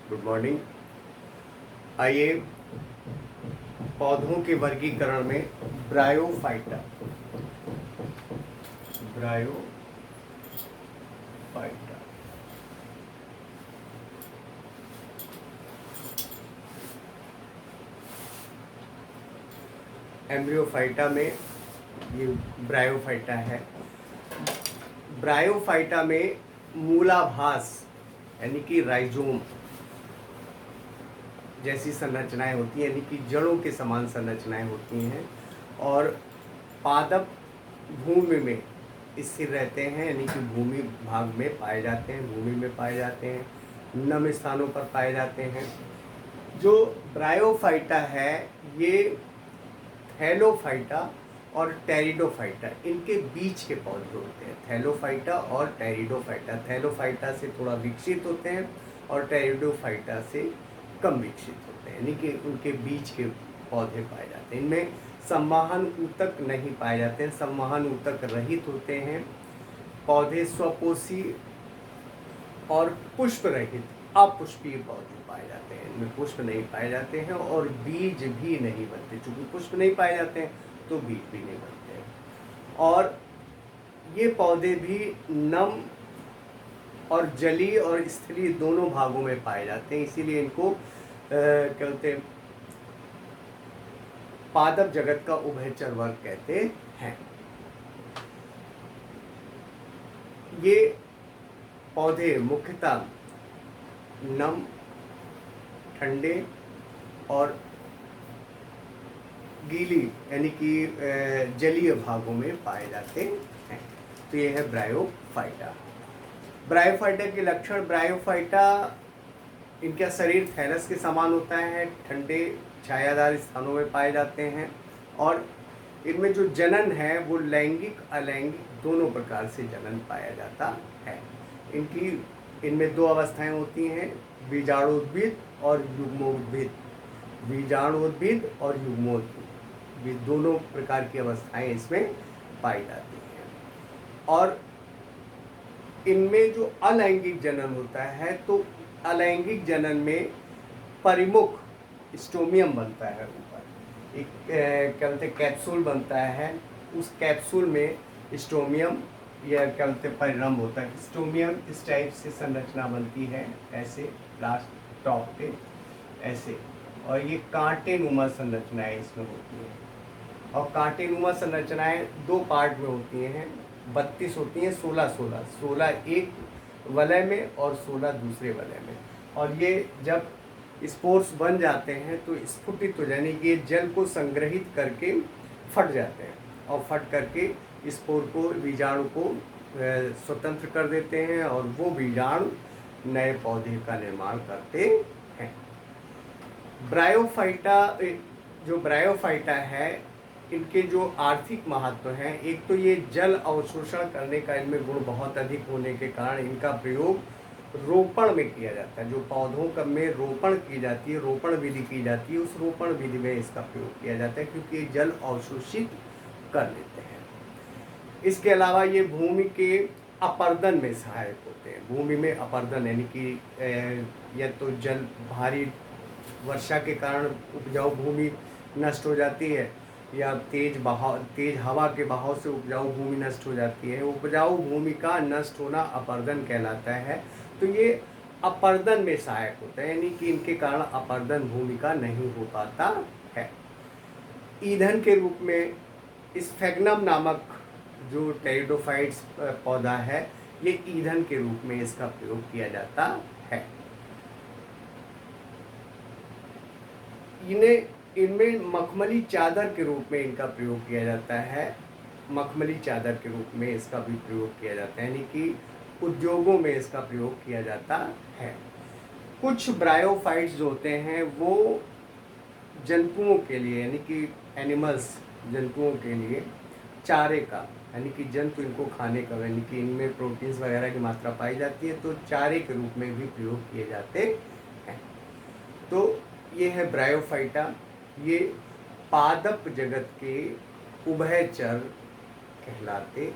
Good morning. आइए पौधों के वर्गीकरण में ब्रायोफाइटा ब्रायोफाइटा एम्ब्रियोफाइटा में ये ब्रायोफाइटा है। ब्रायोफाइटा में मूलाभास यानी कि राइजोम जैसी संरचनाएं होती हैं, यानी कि जड़ों के समान संरचनाएं होती हैं और पादप भूमि में स्थिर रहते हैं, यानी कि भूमि भाग में पाए जाते हैं, भूमि में पाए जाते हैं, नम स्थानों पर पाए जाते हैं। जो ब्रायोफाइटा है ये थैलोफाइटा और टेरिडोफाइटा इनके बीच के पौधे होते हैं। थैलोफाइटा और टेरिडोफाइटा, थैलोफाइटा से थोड़ा विकसित होते हैं और टेरिडोफाइटा से कम विकसित होते हैं, यानी कि उनके बीच के पौधे पाए जाते हैं। इनमें संवहन ऊतक नहीं पाए जाते हैं, संवहन ऊतक रहित होते हैं। पौधे स्वपोषी और पुष्प रहित अपुष्पीय पौधे पाए जाते हैं। इनमें पुष्प नहीं पाए जाते हैं और बीज भी नहीं बनते। चूंकि पुष्प नहीं पाए जाते हैं तो बीज भी नहीं बनते हैं। और ये पौधे भी नम और जलीय और स्थलीय दोनों भागों में पाए जाते हैं, इसीलिए इनको कहते हैं पादप जगत का उभयचर वर्ग कहते हैं। ये पौधे मुख्यतः नम, ठंडे और गीली यानी कि जलीय भागों में पाए जाते हैं। तो ये है ब्रायोफाइटा। ब्रायोफाइटा के लक्षण, ब्रायोफाइटा इनका शरीर थैलस के समान होता है, ठंडे छायादार स्थानों में पाए जाते हैं और इनमें जो जनन है वो लैंगिक अलैंगिक दोनों प्रकार से जनन पाया जाता है। इनमें दो अवस्थाएं होती हैं, बीजाणुद्भिद और युग्मोद्भिद। बीजाणुद्भिद और युग्मोद्भिद, ये दोनों प्रकार की अवस्थाएं इसमें पाई जाती हैं। और इनमें जो अलैंगिक जनन होता है तो अलैंगिक जनन में परिमुख स्टोमियम बनता है, ऊपर एक क्या बोलते हैं कैप्सूल बनता है। उस कैप्सूल में स्टोमियम या क्या बोलते हैं परिरंभ होता है। स्टोमियम इस टाइप से संरचना बनती है, ऐसे लास्ट टॉप पे ऐसे, और ये कांटे नुमा संरचनाएं इसमें होती हैं। और कांटे नुमा संरचनाएं दो पार्ट में होती हैं, 32 होती हैं, 16 एक वलय में और 16 दूसरे वलय में। और ये जब स्पोर्स बन जाते हैं तो स्फुटित हो जाने की जल को संग्रहित करके फट जाते हैं और फट करके स्पोर को, बीजाणु को स्वतंत्र कर देते हैं और वो बीजाणु नए पौधे का निर्माण करते हैं। ब्रायोफाइटा, जो ब्रायोफाइटा है इनके जो आर्थिक महत्व हैं, एक तो ये जल अवशोषण करने का इनमें गुण बहुत अधिक होने के कारण इनका प्रयोग रोपण में किया जाता है। जो पौधों का में रोपण की जाती है, रोपण विधि की जाती है, उस रोपण विधि में इसका प्रयोग किया जाता है क्योंकि ये जल अवशोषित कर लेते हैं। इसके अलावा ये भूमि के अपर्दन में सहायक होते हैं। भूमि में अपर्दन यानी कि या तो जल भारी वर्षा के कारण उपजाऊ भूमि नष्ट हो जाती है या तेज हवा के बहाव से उपजाऊ भूमि नष्ट हो जाती है। उपजाऊ भूमि का नष्ट होना अपर्दन कहलाता है। तो ये अपर्दन में सहायक होता है, यानी कि इनके कारण अपर्दन भूमि का नहीं हो पाता है। ईंधन के रूप में स्फेग्नम नामक जो टेरिडोफाइट्स पौधा है, ये ईंधन के रूप में इसका प्रयोग किया जाता है। इनमें मखमली चादर के रूप में इनका प्रयोग किया जाता है। मखमली चादर के रूप में इसका भी प्रयोग किया जाता है, यानी कि उद्योगों में इसका प्रयोग किया जाता है। कुछ ब्रायोफाइट्स जो होते हैं वो जंतुओं के लिए, यानी कि एनिमल्स, जंतुओं के लिए चारे का, यानी कि जंतु इनको खाने का, यानी कि इनमें प्रोटीन्स वगैरह की मात्रा पाई जाती है तो चारे के रूप में भी प्रयोग किए जाते हैं। तो ये है ब्रायोफाइटा। ये पादप जगत के उभयचर कहलाते